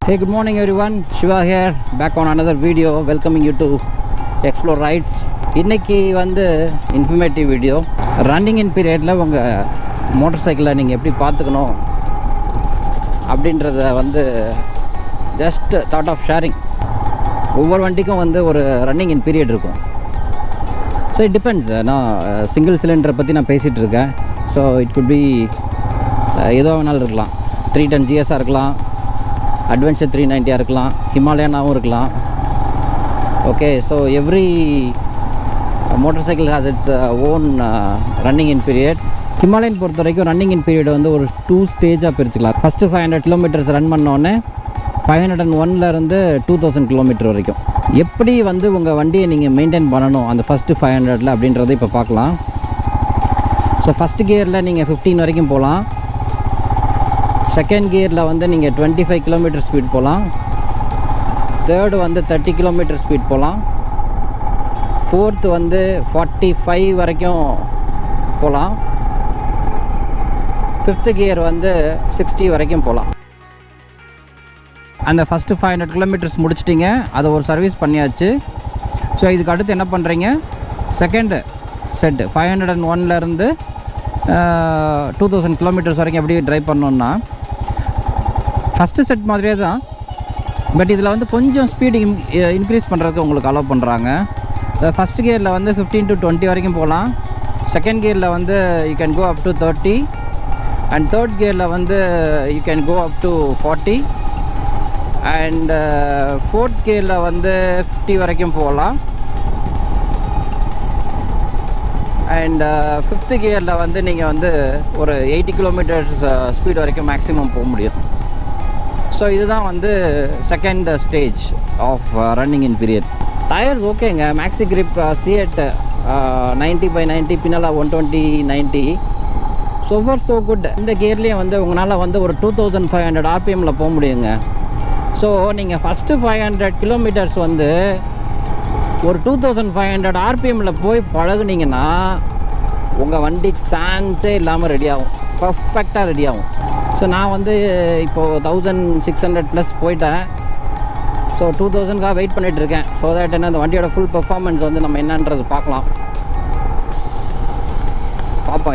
Hey, good morning everyone. Shiva here, back on another video, welcoming you to Explore Rides. இன்னைக்கு வந்து informative video. Running in பீரியடில் உங்கள் motor சைக்கிளை நீங்கள் எப்படி பார்த்துக்கணும் அப்படின்றத வந்து ஜஸ்ட் தாட் ஆஃப் ஷேரிங். ஒவ்வொரு வண்டிக்கும் வந்து ஒரு ரன்னிங் இன் பீரியட் இருக்கும். So it depends. நான் சிங்கிள் சிலிண்டரை பற்றி நான் பேசிகிட்டு இருக்கேன். ஸோ இட் குட் பி ஏதோ வேணாலும் இருக்கலாம். 310 GSஆ இருக்கலாம், அட்வென்ச்சர் 390 இருக்கலாம், ஹிமாலயனாகவும் இருக்கலாம். Okay, so every motor cycle has its own running in period. Himalayan பொறுத்த வரைக்கும் ரன்னிங் இன் பீரியட் வந்து ஒரு 2 ஸ்டேஜாக பிரிச்சுக்கலாம். ஃபஸ்ட்டு 500 கிலோமீட்டர்ஸ் ரன் பண்ணோன்னே 501லேருந்து 2000 கிலோமீட்டர் வரைக்கும் எப்படி வந்து உங்கள் வண்டியை நீங்கள் மெயின்டைன் பண்ணணும் அந்த ஃபஸ்ட்டு 500ல் அப்படின்றத இப்போ பார்க்கலாம். ஸோ ஃபஸ்ட்டு கியரில் நீங்கள் 15 வரைக்கும் போகலாம். செகண்ட் கியரில் வந்து நீங்கள் 25 கிலோமீட்டர் ஸ்பீட் போகலாம். தேர்டு வந்து 30 கிலோமீட்டர் ஸ்பீட் போகலாம். ஃபோர்த்து வந்து 45 வரைக்கும் போகலாம். ஃபிஃப்த்து கியர் வந்து 60 வரைக்கும் போகலாம். அந்த ஃபஸ்ட்டு 500 கிலோமீட்டர்ஸ் முடிச்சிட்டிங்க, அதை ஒரு சர்வீஸ் பண்ணியாச்சு. ஸோ இதுக்கு அடுத்து என்ன பண்ணுறீங்க, செகண்டு செட்டு 501லேருந்து 2000 கிலோமீட்டர்ஸ் வரைக்கும் எப்படி ட்ரைவ் பண்ணோன்னா ஃபஸ்ட்டு செட் மாதிரியே தான். பட் இதில் வந்து கொஞ்சம் ஸ்பீடு இன்க்ரீஸ் பண்ணுறதுக்கு உங்களுக்கு அலோவ் பண்ணுறாங்க. ஃபஸ்ட் கியரில் வந்து 15 to 20 வரைக்கும் போகலாம். செகண்ட் கியரில் வந்து you can go up to 30 and third கியரில் வந்து you can go up to 40 and fourth கியரில் வந்து 50 வரைக்கும் போகலாம். அண்ட் ஃபிஃப்த்து கியரில் வந்து நீங்கள் வந்து ஒரு 80 கிலோமீட்டர்ஸ் ஸ்பீட் வரைக்கும் மேக்ஸிமம் போக முடியும். ஸோ இதுதான் வந்து second stage of running in period. Tyres ஓகேங்க, மேக்ஸி கிரிப் C8 90/90, பின்னால் 120/90. So far so good. இந்த கியர்லேயும் வந்து உங்களால் வந்து ஒரு 2500 RPMல போக முடியுங்க. ஸோ நீங்கள் ஃபஸ்ட்டு 500 கிலோமீட்டர்ஸ் வந்து ஒரு 2500 RPMல போய் பழகுனீங்கன்னா உங்கள் வண்டி சான்ஸே இல்லாமல் ரெடி ஆகும், பர்ஃபெக்டாக ரெடி ஆகும். ஸோ நான் வந்து இப்போது 1600+ போயிட்டேன். ஸோ 2000க்காக வெயிட் பண்ணிகிட்ருக்கேன். ஸோ தட் என்ன அந்த வண்டியோட ஃபுல் பெர்ஃபார்மன்ஸ் வந்து நம்ம என்னன்றது பார்ப்போம்.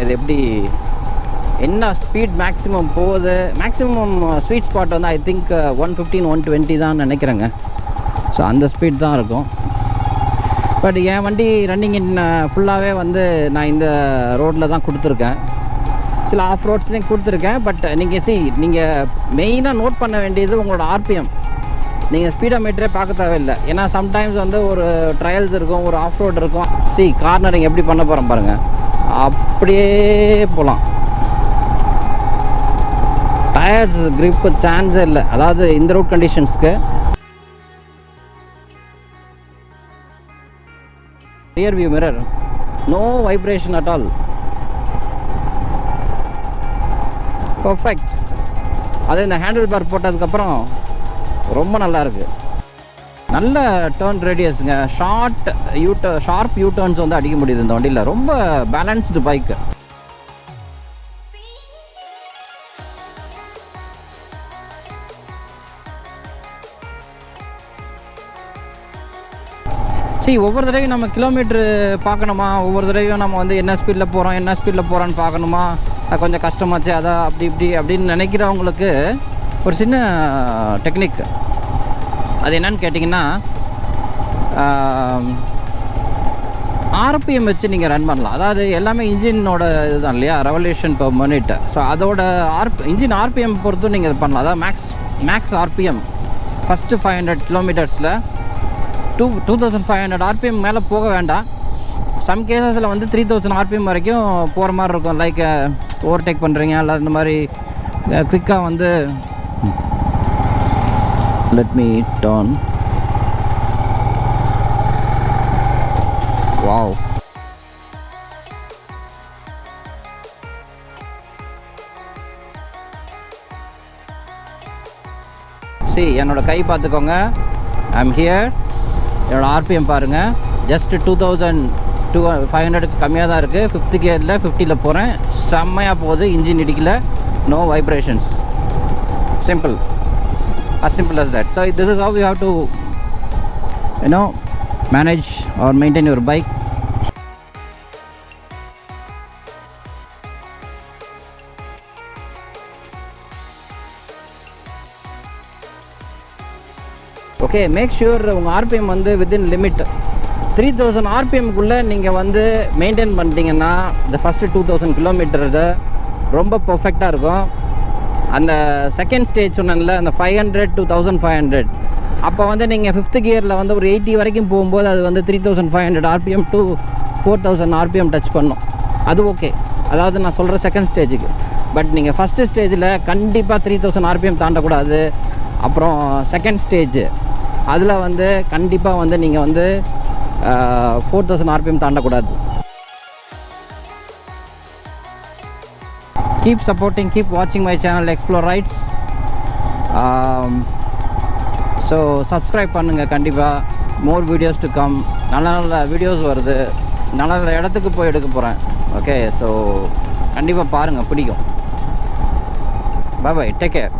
இது எப்படி என்ன ஸ்பீட் மேக்ஸிமம் போகுது. மேக்ஸிமம் ஸ்வீட் ஸ்பாட் வந்து ஐ திங்க் 115 120 தான் நினைக்கிறேங்க. ஸோ அந்த ஸ்பீட் தான் இருக்கும். பட் என் வண்டி ரன்னிங் இன் ஃபுல்லாகவே வந்து நான் இந்த ரோட்டில் தான் கொடுத்துருக்கேன். சில ஆஃப் ரோட்ஸ்லேயும் கொடுத்துருக்கேன். பட் நீங்கள் மெயினாக நோட் பண்ண வேண்டியது உங்களோட RPM. நீங்கள் ஸ்பீடாக மீட்டரே பார்க்க தேவையில்லை. ஏன்னா சம்டைம்ஸ் வந்து ஒரு ட்ரையல்ஸ் இருக்கும், ஒரு ஆஃப் ரோட் இருக்கும். கார்னரிங் எப்படி பண்ண போகிறோம் பாருங்கள், அப்படியே போகலாம். டயர்ஸ் கிரிப்பு சான்ஸே இல்லை, அதாவது இந்த ரோட் கண்டிஷன்ஸ்க்கு. Rear view mirror no vibration at all, perfect. அது இந்த ஹேண்டில் பார் போட்டதுக்கப்புறம் ரொம்ப நல்லாயிருக்கு. நல்ல டேர்ன் ரேடியஸுங்க, ஷார்ப் யூ டர்ன்ஸ் வந்து அடிக்க முடியுது இந்த வண்டியில். ரொம்ப பேலன்ஸ்டு பைக்கு. ஒவ்வொரு தடவையும் நம்ம கிலோமீட்ரு பார்க்கணுமா, ஒவ்வொரு தடவையும் நம்ம வந்து என்ன ஸ்பீடில் போகிறோன்னு பார்க்கணுமா, கொஞ்சம் கஷ்டமாச்சு அதான் அப்படின்னு நினைக்கிறவங்களுக்கு ஒரு சின்ன டெக்னிக். அது என்னன்னு கேட்டிங்கன்னா, RPM வச்சு நீங்கள் ரன் பண்ணலாம். அதாவது எல்லாமே இன்ஜினோட இதுதான் இல்லையா, ரெவல்யூஷன் பெர் மினிட். ஸோ அதோட இன்ஜின் RPM பொறுத்தும் நீங்கள் இது பண்ணலாம். அதாவது மேக்ஸ் RPM ஃபஸ்ட்டு 500 கிலோமீட்டர்ஸில் 2500 RPM மேலே போக வேண்டாம். சம் கேசஸில் வந்து 3000 RPM வரைக்கும் போகிற மாதிரி இருக்கும். லைக் ஓவர்டேக் பண்ணுறீங்க, அல்ல இந்த மாதிரி குவிக்காக வந்து லெட் மீ டர்ன். வாவ், என்னோடய கை பார்த்துக்கோங்க. I am here. என்னோடய RPM பாருங்கள், ஜஸ்ட் 2500க்கு கம்மியாக தான் இருக்குது. ஃபிஃப்த் கியரில் 50ல் போகிறேன். செம்மையாக போகுது, இன்ஜின் இடிக்கல, no vibrations, simple. as simple as that. So this is how you have to, you know, manage or maintain your bike. Okay, make sure உங்கள் RPM வந்து within limit 3000 RPMக்குள்ளே நீங்கள் வந்து மெயின்டைன் பண்ணிட்டீங்கன்னா இந்த ஃபஸ்ட்டு 2000 கிலோமீட்டர் ரொம்ப பர்ஃபெக்டாக இருக்கும். அந்த செகண்ட் ஸ்டேஜ் சொன்னேன்ல, அந்த 500 to 1500, அப்போ வந்து நீங்கள் 5th கியரில் வந்து ஒரு 80 வரைக்கும் போகும்போது அது வந்து 3500 RPM to 4000 RPM டச் பண்ணும். அது ஓகே, அதாவது நான் சொல்கிற செகண்ட் ஸ்டேஜுக்கு. பட் நீங்கள் ஃபஸ்ட்டு ஸ்டேஜில் கண்டிப்பாக 3000 RPM தாண்டக்கூடாது. அப்புறம் செகண்ட் ஸ்டேஜ் அதில் வந்து கண்டிப்பாக வந்து நீங்கள் வந்து 4000 RPM தாண்டக்கூடாது. கீப் சப்போர்ட்டிங், கீப் வாட்சிங் my channel Explore Rides. So subscribe பண்ணுங்கள் கண்டிப்பாக. More videos to come. நல்ல நல்ல வீடியோஸ் வருது, நல்ல நல்ல இடத்துக்கு போய் எடுக்க போகிறேன். ஓகே, ஸோ கண்டிப்பாக பாருங்கள், பிடிக்கும். Bye bye, take care.